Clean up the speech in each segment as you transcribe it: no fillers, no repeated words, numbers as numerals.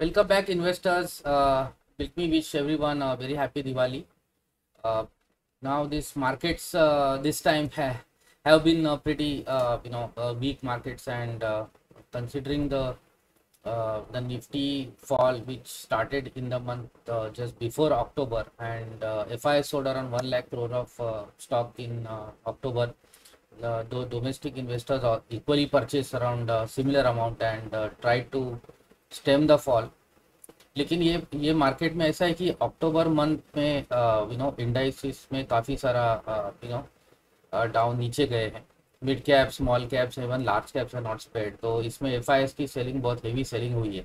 Welcome back, investors. Let me wish everyone a very happy Diwali. Uh, Now, these markets this time have been pretty, weak markets, and considering the Nifty fall, which started in the month just before October, and FI sold around 1 lakh crore of stock in October. The domestic investors are equally purchased around similar amount and tried to stem the fall. लेकिन ये market में ऐसा है कि October month में indices में काफ़ी सारा डाउन नीचे गए हैं। Mid cap, small caps, even large caps है नॉट स्पेड। तो इसमें एफआईएस की सेलिंग बहुत हेवी सेलिंग हुई है।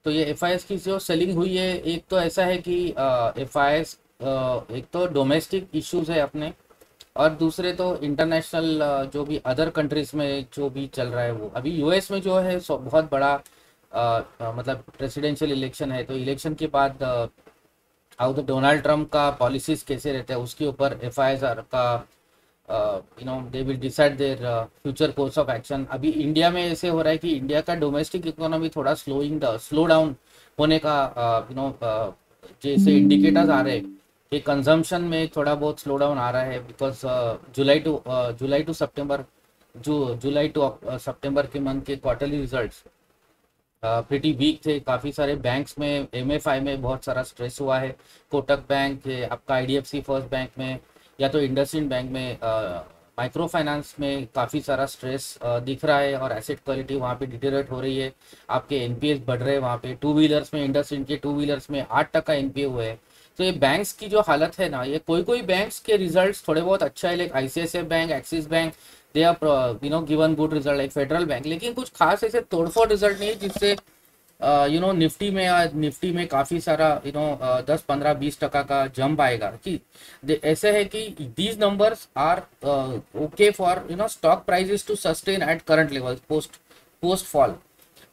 तो ये एफआईएस की जो सेलिंग हुई है, एक तो ऐसा है कि एफआईएस एक तो डोमेस्टिक इश्यूज है अपने, और दूसरे तो इंटरनेशनल जो भी अदर कंट्रीज में जो भी चल रहा है वो अभी यूएस में जो है बहुत बड़ा मतलब प्रेसिडेंशियल इलेक्शन है। तो इलेक्शन के बाद हाउ द डोनाल्ड ट्रम्प का पॉलिसीज कैसे रहते हैं उसके ऊपर एफआईआर का they will decide their future course of action. अभी इंडिया में ऐसे हो रहा है कि इंडिया का डोमेस्टिक इकोनॉमी थोड़ा स्लो डाउन होने का जैसे इंडिकेटर्स आ रहे हैं कि कंजम्पशन में थोड़ा बहुत स्लो डाउन आ रहा है, बिकॉज जुलाई टू सितंबर के मंथ के क्वार्टरली रिजल्ट्स प्रिटी वीक थे। काफ़ी सारे बैंक्स में, एमएफआई में बहुत सारा स्ट्रेस हुआ है। कोटक बैंक है, आपका आईडीएफसी फर्स्ट बैंक में, या तो इंडसइंड बैंक में, माइक्रो फाइनेंस में काफ़ी सारा स्ट्रेस दिख रहा है, और एसेट क्वालिटी वहाँ पे डिटेरियोरेट हो रही है। आपके एनपीएस बढ़ रहे हैं वहाँ पे। टू व्हीलर्स में, इंडसइंड के टू व्हीलर्स में 8% एनपीए हुए हैं। तो ये बैंक्स की जो हालत है ना, ये कोई कोई बैंक्स के रिजल्ट्स थोड़े बहुत अच्छा है, like ICICI bank, Axis bank, they are given good result, like Federal bank. लेकिन कुछ खास ऐसे तोड़फोड़ रिजल्ट नहीं है जिससे निफ्टी में काफी सारा 10-15-20% का जंप आएगा। कि ऐसे है कि these numbers are okay for stock prices to sustain at current level post fall.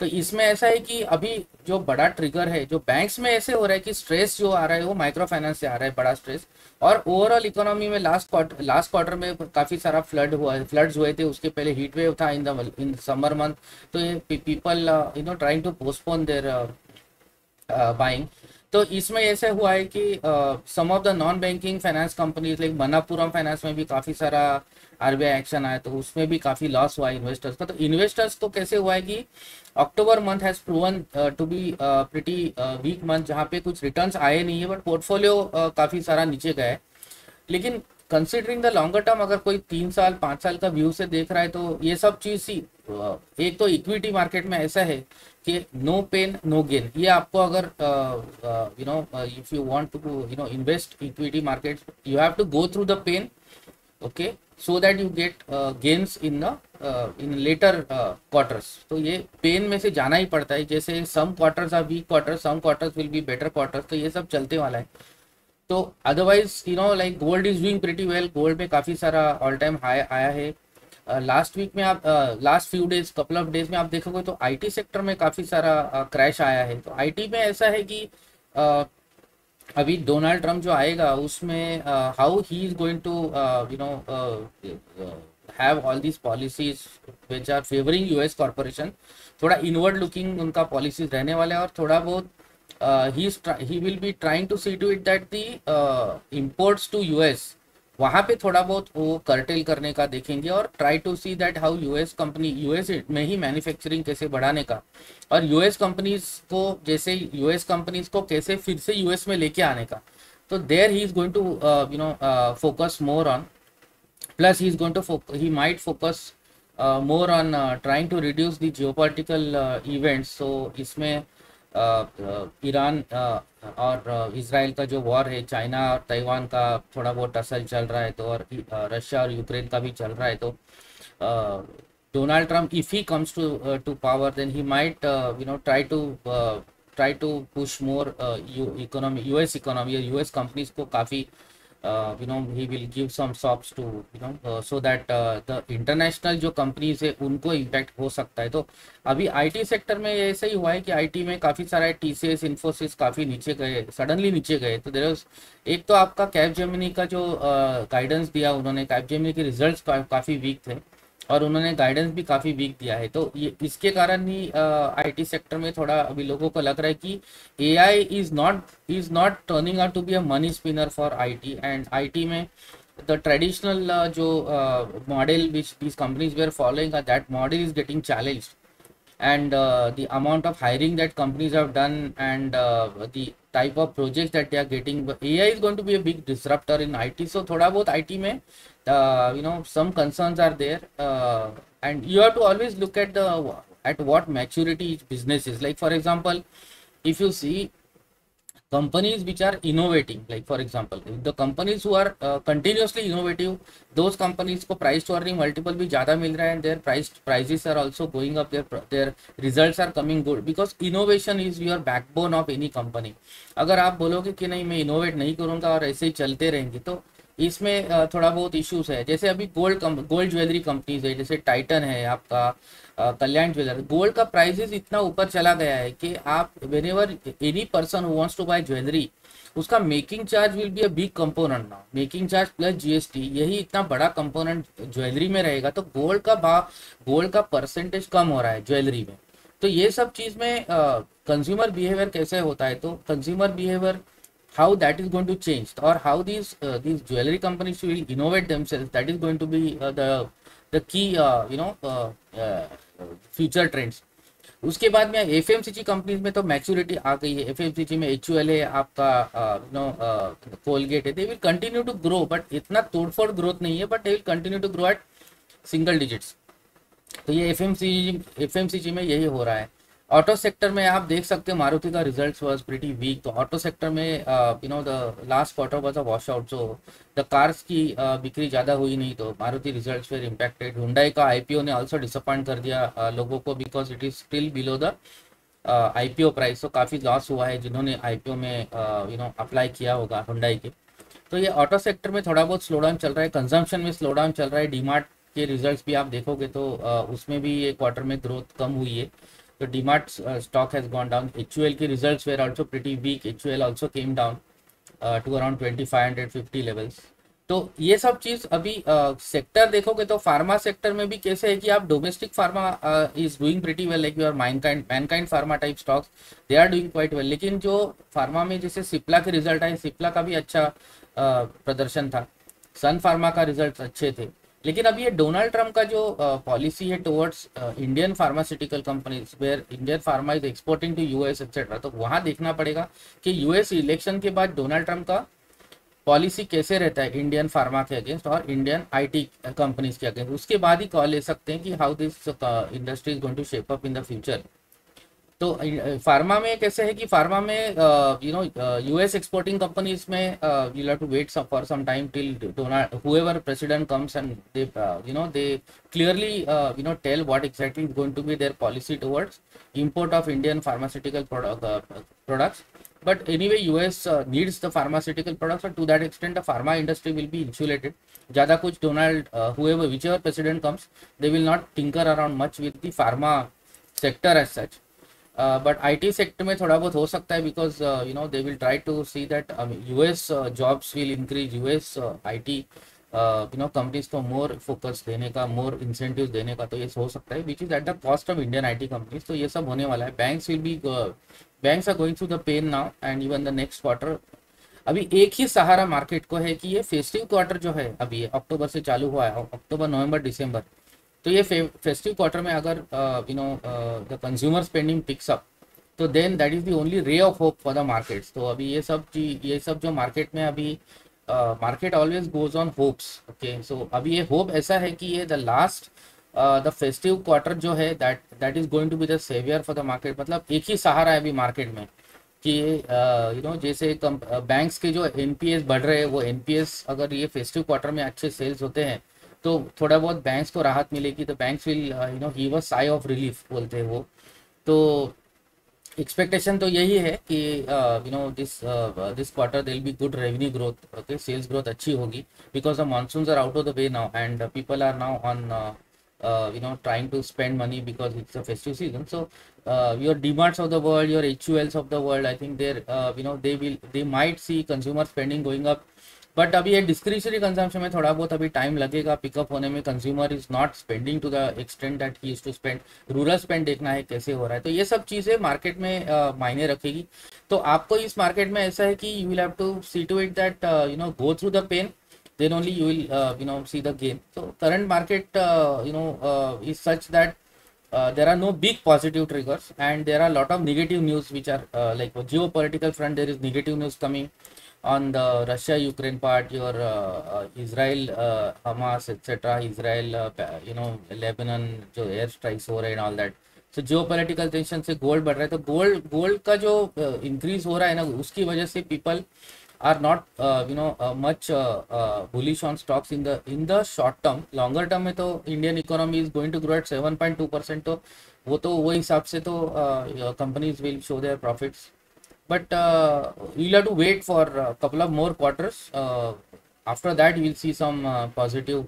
तो इसमें ऐसा है कि अभी जो बड़ा ट्रिगर है जो बैंक्स में ऐसे हो रहा है कि स्ट्रेस जो आ रहा है वो माइक्रो फाइनेंस से आ रहा है, बड़ा स्ट्रेस। और ओवरऑल इकोनॉमी में लास्ट क्वार्टर में काफी सारा फ्लड्स हुए थे, उसके पहले हीट वेव था इन समर मंथ। तो ये people trying to postpone their buying. तो इसमें ऐसे हुआ है कि some of the non banking finance companies like Manappuram finance में भी काफ़ी सारा आरबीआई एक्शन आया, तो उसमें भी काफ़ी लॉस हुआ है इन्वेस्टर्स का। तो इन्वेस्टर्स को कैसे हुआ है कि October month has proven to be pretty weak month, जहाँ पे कुछ रिटर्न्स आए नहीं है, बट पोर्टफोलियो काफ़ी सारा नीचे गया है। लेकिन कंसिडरिंग द लॉन्गर टर्म, अगर कोई 3 साल 5 साल का व्यू से देख रहा है, तो ये सब चीज़ ही एक तो इक्विटी मार्केट में ऐसा है कि नो पेन नो गेन। ये आपको अगर if you want to invest equity market, you have to go through the pain, okay, so that you get gains in later quarters. तो ये पेन में से जाना ही पड़ता है। जैसे some quarters are weak quarters, some quarters will be better quarters, तो ये सब चलते वाला है। तो otherwise like gold is doing pretty well. Gold में काफ़ी सारा ऑल टाइम हाई आया है। लास्ट वीक में आप last few days, couple of days में आप देखोगे तो आईटी सेक्टर में काफ़ी सारा क्रैश आया है। तो आईटी में ऐसा है कि अभी डोनाल्ड ट्रम्प जो आएगा उसमें how he is going to have all these policies which are favouring US corporation. थोड़ा इनवर्ड लुकिंग उनका पॉलिसीज रहने वाले हैं, और थोड़ा बहुत he will be trying to see to it that the imports to US वहाँ पे थोड़ा बहुत वो कर्टेल करने का देखेंगे, और try to see that how US में ही मैन्युफैक्चरिंग कैसे बढ़ाने का, और यूएस कंपनीज को कैसे फिर से यूएस में लेके आने का। तो there he is going to focus more on, plus he might focus more on trying to reduce the geopolitical events। so इसमें ईरान और इसराइल का जो वॉर है, चाइना और ताइवान का थोड़ा बहुत टसल चल रहा है, तो और रशिया और यूक्रेन का भी चल रहा है। तो Donald Trump, if he comes to power, then he might try to push more US economy, US companies को काफ़ी he will give some socks to so that the international जो कंपनीज है उनको इम्पैक्ट हो सकता है। तो अभी आईटी सेक्टर में ऐसा ही हुआ है कि आईटी में काफ़ी सारा टीसीएस, इन्फोसिस काफ़ी नीचे गए, सडनली नीचे गए। तो देयर वाज एक तो आपका कैपजेमिनी का जो गाइडेंस दिया उन्होंने, कैपजेमिनी के रिजल्ट्स काफ़ी वीक थे, और उन्होंने गाइडेंस भी काफ़ी वीक दिया है। तो ये इसके कारण ही आईटी सेक्टर में थोड़ा अभी लोगों को लग रहा है कि AI is not turning out to be a money spinner for IT. And IT में the traditional जो model which these companies were following, that model is getting challenged, and the amount of hiring that companies have done, and the type of projects that they are getting, AI is going to be a big disruptor in IT. So थोड़ा बहुत IT में some concerns are there, and you have to always look at what maturity each business is. Like for example, if you see companies which are innovating, like for example the companies who are continuously innovative, those companies को price to earning multiple भी ज़्यादा मिल रहा है, and their prices are also going up, their results are coming good, because innovation is your backbone of any company. अगर आप बोलोगे कि नहीं मैं innovate नहीं करूँगा और ऐसे ही चलते रहेंगे, तो इसमें थोड़ा बहुत इश्यूज है। जैसे अभी गोल्ड ज्वेलरी कंपनीज है, जैसे टाइटन है आपका, कल्याण ज्वेलर, गोल्ड का प्राइसेस इतना ऊपर चला गया है कि आप when ever any person who wants to buy jewellery, उसका making charge will be a big component now, making charge plus GST, यही इतना बड़ा कंपोनेंट ज्वेलरी में रहेगा, तो गोल्ड का परसेंटेज कम हो रहा है ज्वेलरी में। तो ये सब चीज में कंज्यूमर बिहेवियर कैसे होता है, तो consumer behaviour, how that is going to change, or how these jewelry companies will innovate themselves, that is going to be the key future trends. उसके बाद में एफएमसीजी कंपनीज में तो मैच्योरिटी आ गई है। एफएमसीजी में एचयूएल है आपका, कोलगेट है, they will continue to grow, but इतना तोड़फोड़ ग्रोथ नहीं है, but they will continue to grow at single digits. तो ये एफएमसीजी में यही हो रहा है। ऑटो सेक्टर में आप देख सकते हो मारुति का रिजल्ट्स वाज प्रीटी वीक। तो ऑटो सेक्टर में the last quarter was a wash out, so the cars की बिक्री ज़्यादा हुई नहीं, तो Maruti results were impacted. Hyundai का आईपीओ ने ऑल्सो डिसअपॉइंट कर दिया लोगों को, because it is still below the IPO price. तो काफ़ी लॉस हुआ है जिन्होंने आईपीओ में अप्लाई किया होगा हुंडई के। तो ये ऑटो सेक्टर में थोड़ा बहुत स्लो डाउन चल रहा है, कंजम्पशन में स्लो डाउन चल रहा है। डीमार्ट के रिजल्ट्स भी आप देखोगे तो उसमें भी ये क्वार्टर में ग्रोथ कम हुई है। तो DMart stock has gone down. HUL की results were also pretty weak, HUL also came down to around 2550 levels. तो ये सब चीज अभी सेक्टर देखोगे तो फार्मा सेक्टर में भी कैसे है कि आप domestic pharma is doing pretty well, like your Mankind pharma type stocks, they are doing quite well. लेकिन जो फार्मा में जैसे सिप्ला के रिजल्ट आए, सिप्ला का भी अच्छा प्रदर्शन था, सन फार्मा का रिजल्ट अच्छे थे। लेकिन अब ये डोनाल्ड ट्रम्प का जो पॉलिसी है towards Indian pharmaceutical companies, where Indian pharma is exporting to US etcetera, तो वहां देखना पड़ेगा कि यूएस इलेक्शन के बाद डोनाल्ड ट्रम्प का पॉलिसी कैसे रहता है इंडियन फार्मा के अगेंस्ट और इंडियन आईटी कंपनीज के अगेंस्ट। उसके बाद ही कॉल ले सकते हैं कि how this industry is going to shape up in the future. तो फार्मा में कैसे है कि फार्मा में यूएस एक्सपोर्टिंग कंपनीज में you have to wait for some time till Donald whoever president comes and they clearly tell what exactly is going to be their policy towards import of Indian pharmaceutical products. But anyway, US needs the pharmaceutical products, and to that extent, the pharma industry will be insulated. ज़्यादा कुछ Donald, whichever president comes, they will not tinker around much with the pharma sector as such. But IT sector में थोड़ा बहुत हो सकता है, because they will try to see that US jobs will increase, US IT companies को more focus देने का, मोर incentive देने का, तो ये हो सकता है which is at the cost of Indian IT companies. तो ये सब होने वाला है। Banks are going through the pain now, and even the next quarter. अभी एक ही सहारा मार्केट को है कि ये फेस्टिव क्वार्टर जो है, अभी ये अक्टूबर से चालू हुआ है, अक्टूबर नवंबर दिसंबर, तो ये फेस्टिव क्वार्टर में अगर the consumer spending picks up, तो then that is the only ray of hope for the markets. तो अभी ये सब जो मार्केट में अभी market always goes on hopes. Okay, so अभी ये होप ऐसा है कि ये the last the festive quarter जो है that is going to be the saviour for the market. मतलब एक ही सहारा है अभी मार्केट में कि जैसे बैंक्स के जो एनपीएस बढ़ रहे हैं, वो एनपीएस अगर ये फेस्टिव क्वार्टर में अच्छे सेल्स होते हैं तो थोड़ा बहुत बैंक्स को राहत मिलेगी। तो banks will give a sigh of relief बोलते हैं वो। तो एक्सपेक्टेशन तो यही है कि this quarter there will be good revenue growth, okay, sales growth अच्छी होगी, because the monsoons are out of the way now, and people are now on trying to spend money because it's a festive season. So your DMarts of the world, your HULs of the world, I think they might see consumer spending going up but अभी ये discretionary consumption में थोड़ा बहुत अभी time लगेगा pickup होने में. Consumer is not spending to the extent that he used to spend. Rural spend देखना है कैसे हो रहा है. तो ये सब चीज़ें मार्केट में मायने रखेगी. तो आपको इस मार्केट में ऐसा है कि you will have to see to it that go through the pain, then only you will see the gain. So current market is such that there are no big positive triggers, and there are a lot of negative news which are like geopolitical front. There is negative news coming on the Russia Ukraine part, your Israel Hamas etc, Israel Lebanon जो air strikes हो रहे हैं and all that. So geopolitical tension से gold बढ़ रहा है. तो gold का जो इंक्रीज हो रहा है ना, उसकी वजह से people are not much bullish on stocks in the short term. Longer term में तो Indian economy is going to grow at 7.2%. तो वो हिसाब से तो companies will show their profits. But you'll have to wait for a couple of more quarters. After that, you will see some positive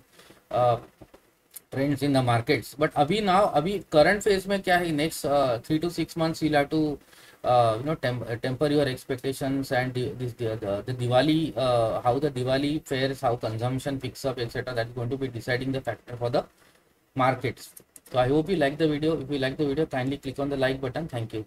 trends in the markets. But अभी current phase में क्या है, next 3 to 6 months you'll have to temper your expectations, and the Diwali, how the Diwali fares, how consumption picks up, etc. That's going to be deciding the factor for the markets. So I hope you like the video. If you like the video, kindly click on the like button. Thank you.